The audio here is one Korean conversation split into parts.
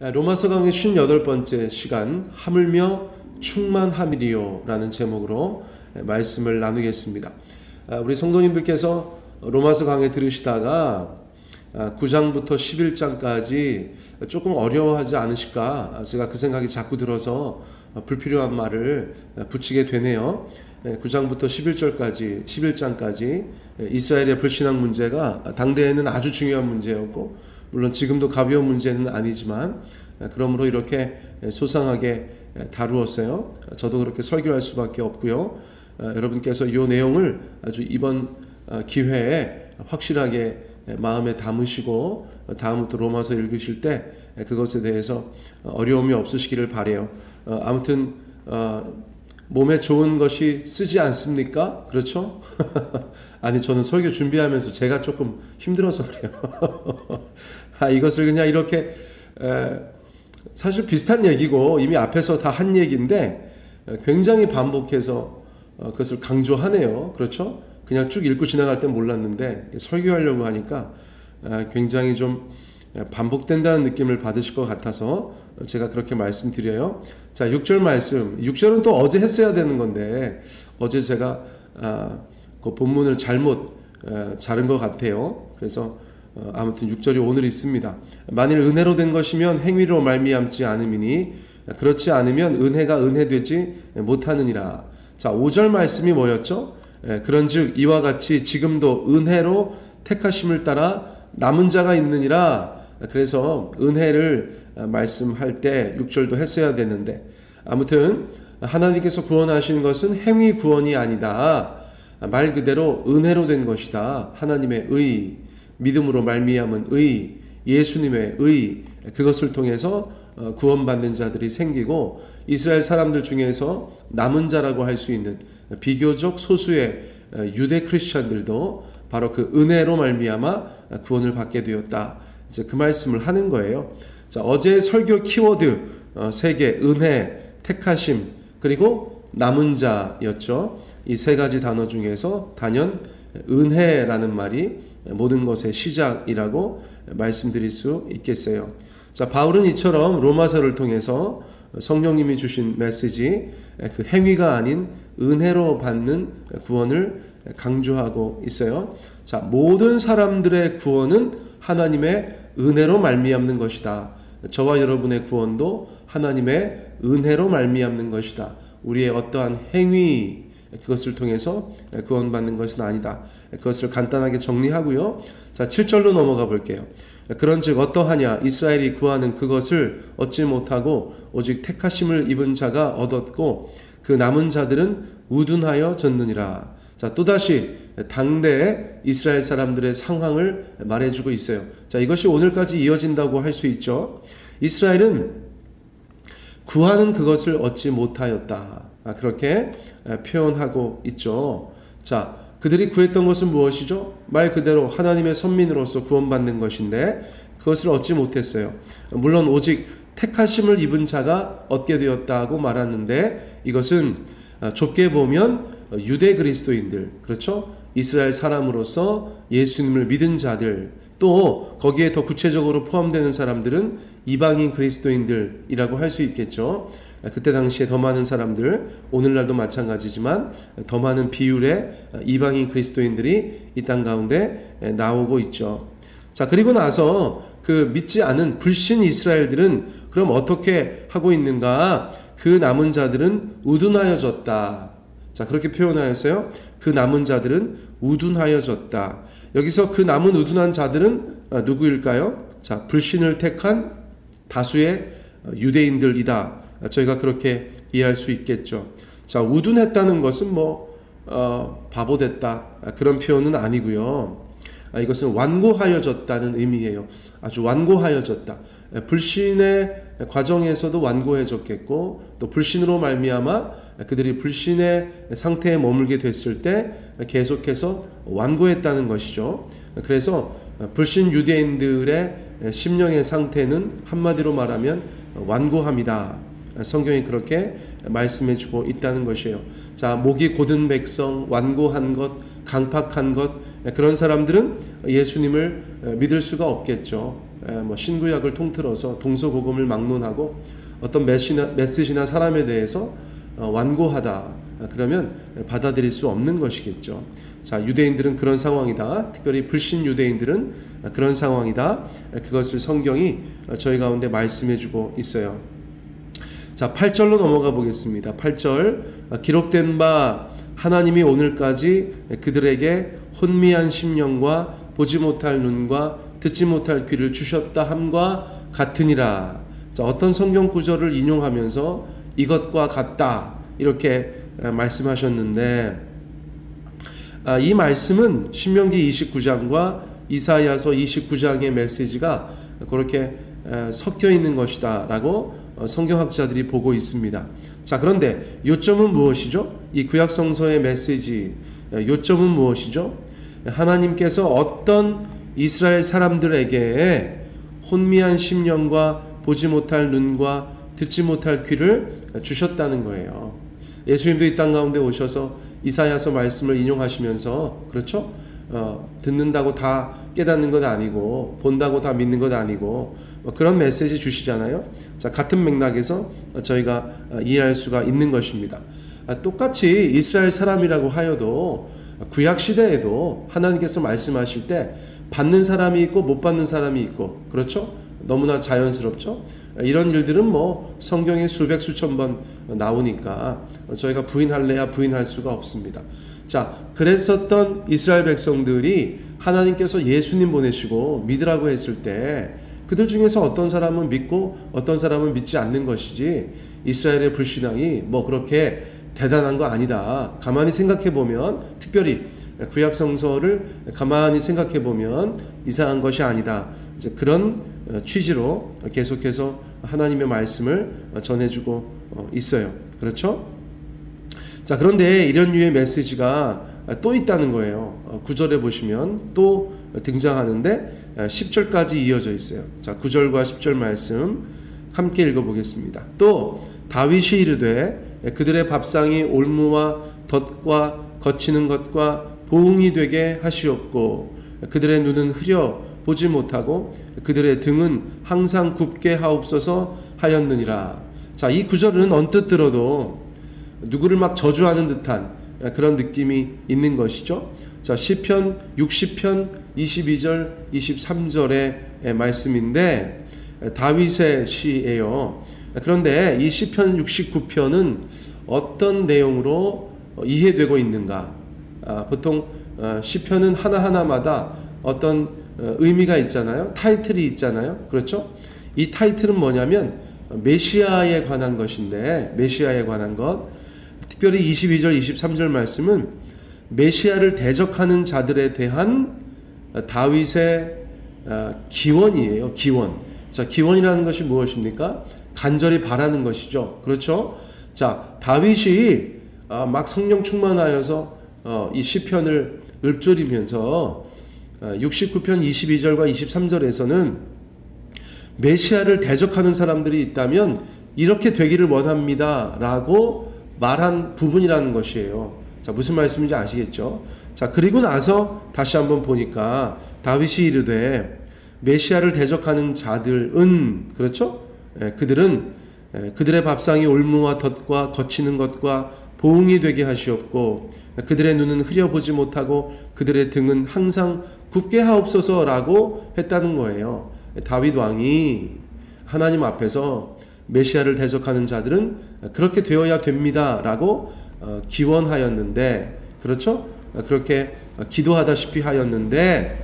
로마서 강의 58번째 시간, 하물며 충만함이리요 라는 제목으로 말씀을 나누겠습니다. 우리 성도님들께서 로마서 강의 들으시다가 9장부터 11장까지 조금 어려워하지 않으실까, 제가 그 생각이 자꾸 들어서 불필요한 말을 붙이게 되네요. 9장부터 11장까지 이스라엘의 불신앙 문제가 당대에는 아주 중요한 문제였고, 물론 지금도 가벼운 문제는 아니지만 그러므로 이렇게 소상하게 다루었어요. 저도 그렇게 설교할 수밖에 없고요. 여러분께서 이 내용을 아주 이번 기회에 확실하게 마음에 담으시고 다음부터 로마서 읽으실 때 그것에 대해서 어려움이 없으시기를 바라요. 아무튼 몸에 좋은 것이 쓰지 않습니까? 그렇죠? 아니, 저는 설교 준비하면서 제가 조금 힘들어서 그래요. 이것을 그냥 이렇게 사실 비슷한 얘기고 이미 앞에서 다 한 얘기인데 굉장히 반복해서 그것을 강조하네요. 그렇죠? 그냥 쭉 읽고 지나갈 땐 몰랐는데 설교하려고 하니까 굉장히 좀 반복된다는 느낌을 받으실 것 같아서 제가 그렇게 말씀드려요. 자, 6절 말씀. 6절은 또 어제 했어야 되는 건데 어제 제가 그 본문을 잘못 자른 것 같아요. 그래서 아무튼 6절이 오늘 있습니다. 만일 은혜로 된 것이면 행위로 말미암지 않음이니 그렇지 않으면 은혜가 은혜되지 못하느니라. 자, 5절 말씀이 뭐였죠? 그런즉 이와 같이 지금도 은혜로 택하심을 따라 남은 자가 있느니라. 그래서 은혜를 말씀할 때 6절도 했어야 되는데, 아무튼 하나님께서 구원하시는 것은 행위 구원이 아니다. 말 그대로 은혜로 된 것이다. 하나님의 의, 믿음으로 말미암은 의, 예수님의 의, 그것을 통해서 구원받는 자들이 생기고 이스라엘 사람들 중에서 남은 자라고 할 수 있는 비교적 소수의 유대 크리스천들도 바로 그 은혜로 말미암아 구원을 받게 되었다. 이제 그 말씀을 하는 거예요. 자, 어제 설교 키워드 3개, 은혜, 택하심, 그리고 남은 자였죠. 이 3가지 단어 중에서 단연 은혜라는 말이 모든 것의 시작이라고 말씀드릴 수 있겠어요. 자, 바울은 이처럼 로마서를 통해서 성령님이 주신 메시지, 그 행위가 아닌 은혜로 받는 구원을 강조하고 있어요. 자, 모든 사람들의 구원은 하나님의 은혜로 말미암는 것이다. 저와 여러분의 구원도 하나님의 은혜로 말미암는 것이다. 우리의 어떠한 행위, 그것을 통해서 구원받는 것은 아니다. 그것을 간단하게 정리하고요. 자, 7절로 넘어가 볼게요. 그런즉 어떠하냐? 이스라엘이 구하는 그것을 얻지 못하고 오직 택하심을 입은 자가 얻었고 그 남은 자들은 우둔하여 졌느니라. 자, 또다시 당대의 이스라엘 사람들의 상황을 말해주고 있어요. 자, 이것이 오늘까지 이어진다고 할 수 있죠. 이스라엘은 구하는 그것을 얻지 못하였다. 그렇게 표현하고 있죠. 자, 그들이 구했던 것은 무엇이죠? 말 그대로 하나님의 선민으로서 구원받는 것인데 그것을 얻지 못했어요. 물론 오직 택하심을 입은 자가 얻게 되었다고 말하는데 이것은 좁게 보면 유대 그리스도인들, 그렇죠? 이스라엘 사람으로서 예수님을 믿은 자들, 또 거기에 더 구체적으로 포함되는 사람들은 이방인 그리스도인들이라고 할 수 있겠죠. 그때 당시에 더 많은 사람들, 오늘날도 마찬가지지만 더 많은 비율의 이방인 그리스도인들이 이 땅 가운데 나오고 있죠. 자, 그리고 나서 그 믿지 않은 불신 이스라엘들은 그럼 어떻게 하고 있는가? 그 남은 자들은 우둔하여졌다. 자, 그렇게 표현하였어요. 그 남은 자들은 우둔하여졌다. 여기서 그 남은 우둔한 자들은 누구일까요? 자, 불신을 택한 다수의 유대인들이다. 저희가 그렇게 이해할 수 있겠죠. 자, 우둔했다는 것은 바보 됐다, 그런 표현은 아니고요. 이것은 완고하여졌다는 의미예요. 아주 완고하여졌다. 불신의 과정에서도 완고해졌겠고, 또 불신으로 말미암아 그들이 불신의 상태에 머물게 됐을 때 계속해서 완고했다는 것이죠. 그래서 불신 유대인들의 심령의 상태는 한마디로 말하면 완고함이다. 성경이 그렇게 말씀해주고 있다는 것이에요. 자, 목이 곧은 백성, 완고한 것, 강팍한 것, 그런 사람들은 예수님을 믿을 수가 없겠죠. 뭐 신구약을 통틀어서 동서고금을 막론하고 어떤 메시지나 사람에 대해서 완고하다, 그러면 받아들일 수 없는 것이겠죠. 자, 유대인들은 그런 상황이다. 특별히 불신 유대인들은 그런 상황이다. 그것을 성경이 저희 가운데 말씀해주고 있어요. 자, 8절로 넘어가 보겠습니다. 8절, 기록된 바 하나님이 오늘까지 그들에게 혼미한 심령과 보지 못할 눈과 듣지 못할 귀를 주셨다 함과 같으니라. 자, 어떤 성경 구절을 인용하면서 이것과 같다 이렇게 말씀하셨는데, 이 말씀은 신명기 29장과 이사야서 29장의 메시지가 그렇게 섞여 있는 것이다 라고 성경학자들이 보고 있습니다. 자, 그런데 요점은 무엇이죠? 이 구약성서의 메시지 요점은 무엇이죠? 하나님께서 어떤 이스라엘 사람들에게 혼미한 심령과 보지 못할 눈과 듣지 못할 귀를 주셨다는 거예요. 예수님도 이 땅 가운데 오셔서 이사야서 말씀을 인용하시면서, 그렇죠? 듣는다고 다 깨닫는 것 아니고 본다고 다 믿는 것 아니고 그런 메시지 주시잖아요. 자, 같은 맥락에서 저희가 이해할 수가 있는 것입니다. 똑같이 이스라엘 사람이라고 하여도 구약 시대에도 하나님께서 말씀하실 때 받는 사람이 있고 못 받는 사람이 있고, 그렇죠? 너무나 자연스럽죠? 이런 일들은 뭐 성경에 수백 수천 번 나오니까 저희가 부인할래야 부인할 수가 없습니다. 자, 그랬었던 이스라엘 백성들이 하나님께서 예수님 보내시고 믿으라고 했을 때 그들 중에서 어떤 사람은 믿고 어떤 사람은 믿지 않는 것이지, 이스라엘의 불신앙이 뭐 그렇게 대단한 거 아니다. 가만히 생각해 보면, 특별히 구약 성서를 가만히 생각해 보면 이상한 것이 아니다. 이제 그런 취지로 계속해서 하나님의 말씀을 전해주고 있어요. 그렇죠? 자, 그런데 이런 류의 메시지가 또 있다는 거예요. 9절에 보시면 또 등장하는데 10절까지 이어져 있어요. 자, 9절과 10절 말씀 함께 읽어보겠습니다. 또 다윗이 이르되 그들의 밥상이 올무와 덫과 거치는 것과 보응이 되게 하시옵고 그들의 눈은 흐려 보지 못하고 그들의 등은 항상 굽게 하옵소서 하였느니라. 자, 이 구절은 언뜻 들어도 누구를 막 저주하는 듯한 그런 느낌이 있는 것이죠. 자, 시편 60편 22절 23절의 말씀인데 다윗의 시예요. 그런데 이 시편 69편은 어떤 내용으로 이해되고 있는가? 보통 시편은 하나하나마다 어떤 의미가 있잖아요. 타이틀이 있잖아요. 그렇죠? 이 타이틀은 뭐냐면 메시아에 관한 것인데, 메시아에 관한 것, 특별히 22절 23절 말씀은 메시아를 대적하는 자들에 대한 다윗의 기원이에요. 기원. 자, 기원이라는 것이 무엇입니까? 간절히 바라는 것이죠. 그렇죠? 자, 다윗이 막 성령 충만하여서 이 시편을 읊조리면서 69편 22절과 23절에서는 메시아를 대적하는 사람들이 있다면 이렇게 되기를 원합니다 라고 말한 부분이라는 것이에요. 자, 무슨 말씀인지 아시겠죠? 자, 그리고 나서 다시 한번 보니까 다윗이 이르되 메시아를 대적하는 자들은, 그렇죠? 그들은 그들의 밥상이 올무와 덫과 거치는 것과 보응이 되게 하시옵고 그들의 눈은 흐려보지 못하고 그들의 등은 항상 굽게 하옵소서라고 했다는 거예요. 다윗 왕이 하나님 앞에서 메시아를 대적하는 자들은 그렇게 되어야 됩니다라고 기원하였는데, 그렇죠? 그렇게 기도하다시피 하였는데,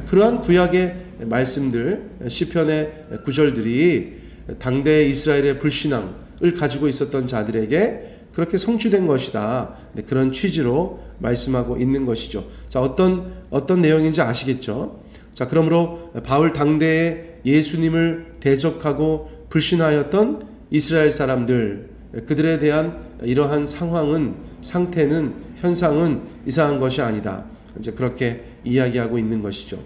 그러한 구약의 말씀들, 시편의 구절들이 당대 이스라엘의 불신앙을 가지고 있었던 자들에게 그렇게 성취된 것이다. 그런 취지로 말씀하고 있는 것이죠. 자, 어떤 내용인지 아시겠죠? 자, 그러므로 바울 당대에 예수님을 대적하고 불신하였던 이스라엘 사람들, 그들에 대한 이러한 상태는, 현상은 이상한 것이 아니다. 이제 그렇게 이야기하고 있는 것이죠.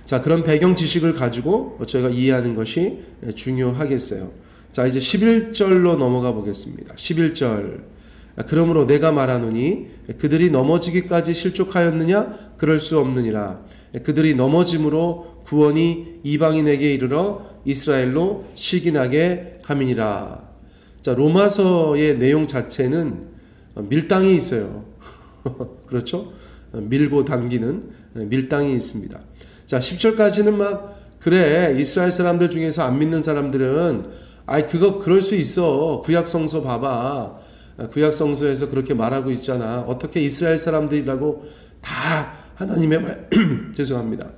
자, 그런 배경 지식을 가지고 저희가 이해하는 것이 중요하겠어요. 자, 이제 11절로 넘어가 보겠습니다. 11절. 그러므로 내가 말하노니 그들이 넘어지기까지 실족하였느냐? 그럴 수 없느니라. 그들이 넘어짐으로 구원이 이방인에게 이르러 이스라엘로 시기나게 함이니라. 자, 로마서의 내용 자체는 밀당이 있어요. 그렇죠? 밀고 당기는 밀당이 있습니다. 자, 10절까지는 막 그래, 이스라엘 사람들 중에서 안 믿는 사람들은 그거 그럴 수 있어. 구약성서 봐봐. 구약성서에서 그렇게 말하고 있잖아. 어떻게 이스라엘 사람들이라고 다 하나님의 죄송합니다.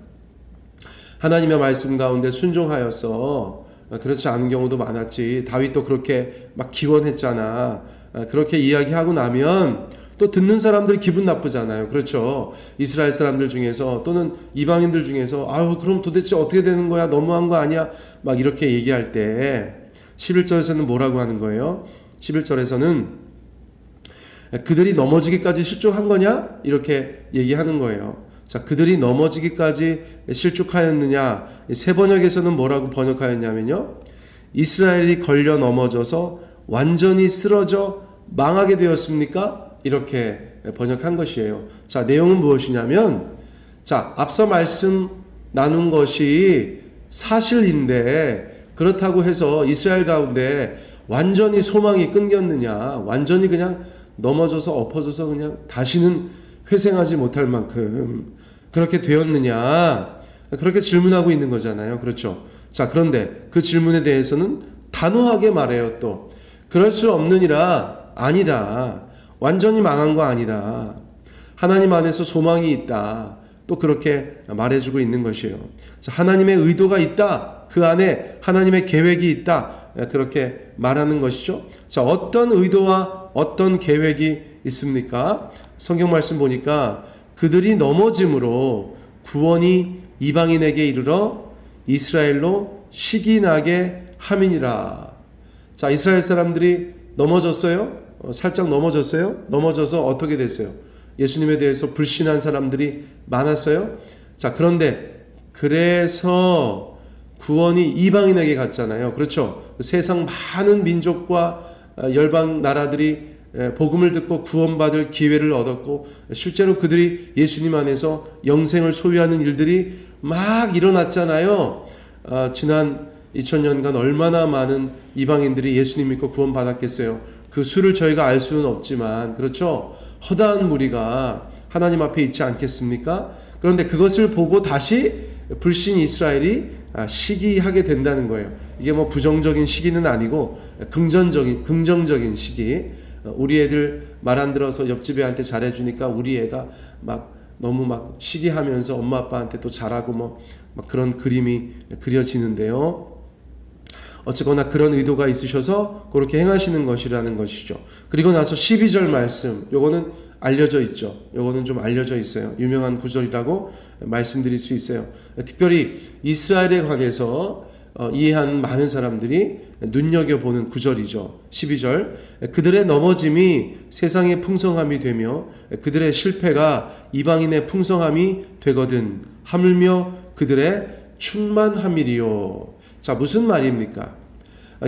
하나님의 말씀 가운데 순종하였어. 그렇지 않은 경우도 많았지. 다윗도 그렇게 막 기원했잖아. 그렇게 이야기하고 나면 또 듣는 사람들이 기분 나쁘잖아요. 그렇죠. 이스라엘 사람들 중에서 또는 이방인들 중에서 그럼 도대체 어떻게 되는 거야? 너무한 거 아니야? 막 이렇게 얘기할 때 11절에서는 뭐라고 하는 거예요? 11절에서는 그들이 넘어지기까지 실족한 거냐? 이렇게 얘기하는 거예요. 자, 그들이 넘어지기까지 실족하였느냐? 세 번역에서는 뭐라고 번역하였냐면요. 이스라엘이 걸려 넘어져서 완전히 쓰러져 망하게 되었습니까? 이렇게 번역한 것이에요. 자, 내용은 무엇이냐면, 자, 앞서 말씀 나눈 것이 사실인데, 그렇다고 해서 이스라엘 가운데 완전히 소망이 끊겼느냐, 완전히 그냥 넘어져서 엎어져서 그냥 다시는 회생하지 못할 만큼 그렇게 되었느냐, 그렇게 질문하고 있는 거잖아요. 그렇죠. 자, 그런데 그 질문에 대해서는 단호하게 말해요. 또 그럴 수 없느니라. 아니다. 완전히 망한 거 아니다. 하나님 안에서 소망이 있다. 또 그렇게 말해주고 있는 것이에요. 자, 하나님의 의도가 있다. 그 안에 하나님의 계획이 있다. 그렇게 말하는 것이죠. 자, 어떤 의도와 어떤 계획이 있습니까? 성경 말씀 보니까 그들이 넘어짐으로 구원이 이방인에게 이르러 이스라엘로 시기나게 함이니라. 자, 이스라엘 사람들이 넘어졌어요? 살짝 넘어졌어요? 넘어져서 어떻게 됐어요? 예수님에 대해서 불신한 사람들이 많았어요? 자, 그런데 그래서 구원이 이방인에게 갔잖아요. 그렇죠? 세상 많은 민족과 열방 나라들이 복음을 듣고 구원받을 기회를 얻었고, 실제로 그들이 예수님 안에서 영생을 소유하는 일들이 막 일어났잖아요. 지난 2000년간 얼마나 많은 이방인들이 예수님 믿고 구원받았겠어요. 그 수를 저희가 알 수는 없지만, 그렇죠? 허다한 무리가 하나님 앞에 있지 않겠습니까? 그런데 그것을 보고 다시 불신 이스라엘이 시기하게 된다는 거예요. 이게 뭐 부정적인 시기는 아니고 긍정적인 시기. 우리 애들 말 안 들어서 옆집 애한테 잘해주니까 우리 애가 막 너무 막 시기하면서 엄마 아빠한테 또 잘하고 막 그런 그림이 그려지는데요. 어쨌거나 그런 의도가 있으셔서 그렇게 행하시는 것이라는 것이죠. 그리고 나서 12절 말씀, 요거는 알려져 있죠. 요거는 좀 알려져 있어요. 유명한 구절이라고 말씀드릴 수 있어요. 특별히 이스라엘에 관해서 이해한 많은 사람들이 눈여겨보는 구절이죠. 12절, 그들의 넘어짐이 세상의 풍성함이 되며 그들의 실패가 이방인의 풍성함이 되거든 하물며 그들의 충만함이리요. 자, 무슨 말입니까?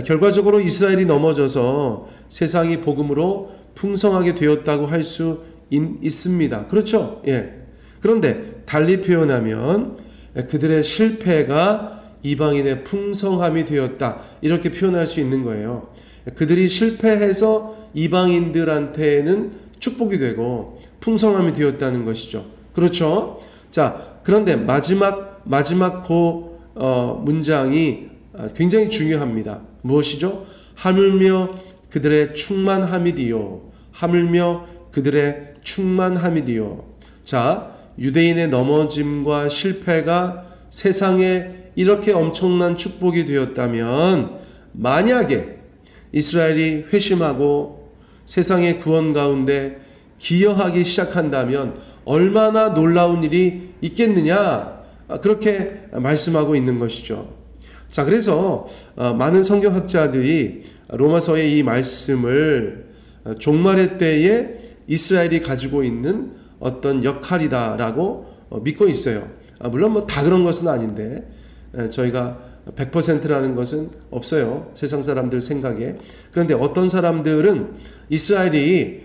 결과적으로 이스라엘이 넘어져서 세상이 복음으로 풍성하게 되었다고 할 수 있습니다. 그렇죠? 예. 그런데 달리 표현하면 그들의 실패가 이방인의 풍성함이 되었다. 이렇게 표현할 수 있는 거예요. 그들이 실패해서 이방인들한테는 축복이 되고 풍성함이 되었다는 것이죠. 그렇죠? 자, 그런데 마지막 문장이 굉장히 중요합니다. 무엇이죠? 하물며 그들의 충만함이리요. 하물며 그들의 충만함이리요. 자, 유대인의 넘어짐과 실패가 세상에 이렇게 엄청난 축복이 되었다면, 만약에 이스라엘이 회심하고 세상의 구원 가운데 기여하기 시작한다면 얼마나 놀라운 일이 있겠느냐, 그렇게 말씀하고 있는 것이죠. 자, 그래서 많은 성경학자들이 로마서의 이 말씀을 종말의 때에 이스라엘이 가지고 있는 어떤 역할이다라고 믿고 있어요. 물론 뭐 다 그런 것은 아닌데, 저희가 100%라는 것은 없어요. 세상 사람들 생각에. 그런데 어떤 사람들은 이스라엘이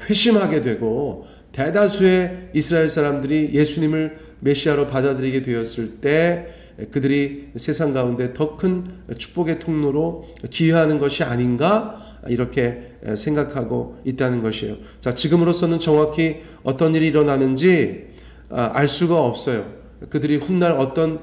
회심하게 되고 대다수의 이스라엘 사람들이 예수님을 메시아로 받아들이게 되었을 때 그들이 세상 가운데 더 큰 축복의 통로로 기여하는 것이 아닌가 이렇게 생각하고 있다는 것이에요. 자, 지금으로서는 정확히 어떤 일이 일어나는지 알 수가 없어요. 그들이 훗날 어떤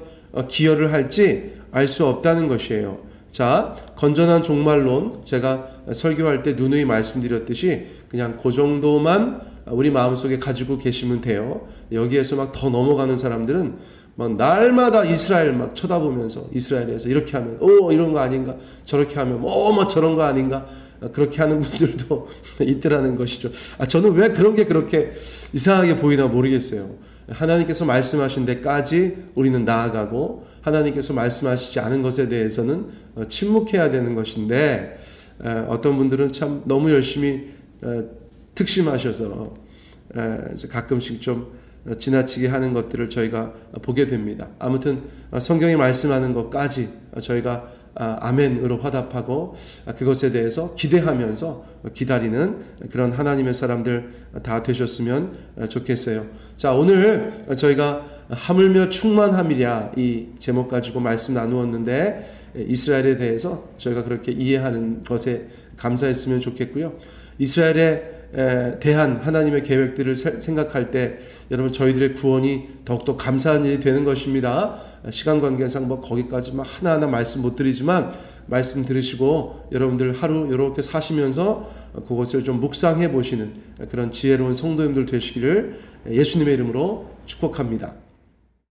기여를 할지 알 수 없다는 것이에요. 자, 건전한 종말론, 제가 설교할 때 누누이 말씀드렸듯이 그냥 그 정도만 우리 마음속에 가지고 계시면 돼요. 여기에서 막 더 넘어가는 사람들은 막 날마다 이스라엘 막 쳐다보면서 이스라엘에서 이렇게 하면 이런 거 아닌가, 저렇게 하면 뭐 저런 거 아닌가, 그렇게 하는 분들도 있더라는 것이죠. 저는 왜 그런 게 그렇게 이상하게 보이나 모르겠어요. 하나님께서 말씀하신 데까지 우리는 나아가고 하나님께서 말씀하시지 않은 것에 대해서는 침묵해야 되는 것인데, 어떤 분들은 참 너무 열심히 특심하셔서 가끔씩 좀 지나치게 하는 것들을 저희가 보게 됩니다. 아무튼 성경이 말씀하는 것까지 저희가 아멘으로 화답하고 그것에 대해서 기대하면서 기다리는 그런 하나님의 사람들 다 되셨으면 좋겠어요. 자, 오늘 저희가 하물며 충만함이랴 이 제목 가지고 말씀 나누었는데, 이스라엘에 대해서 저희가 그렇게 이해하는 것에 감사했으면 좋겠고요. 이스라엘에 대한 하나님의 계획들을 생각할 때 여러분 저희들의 구원이 더욱더 감사한 일이 되는 것입니다. 시간 관계상 거기까지 하나하나 말씀 못 드리지만 말씀 들으시고 여러분들 하루 이렇게 사시면서 그것을 좀 묵상해 보시는 그런 지혜로운 성도님들 되시기를 예수님의 이름으로 축복합니다.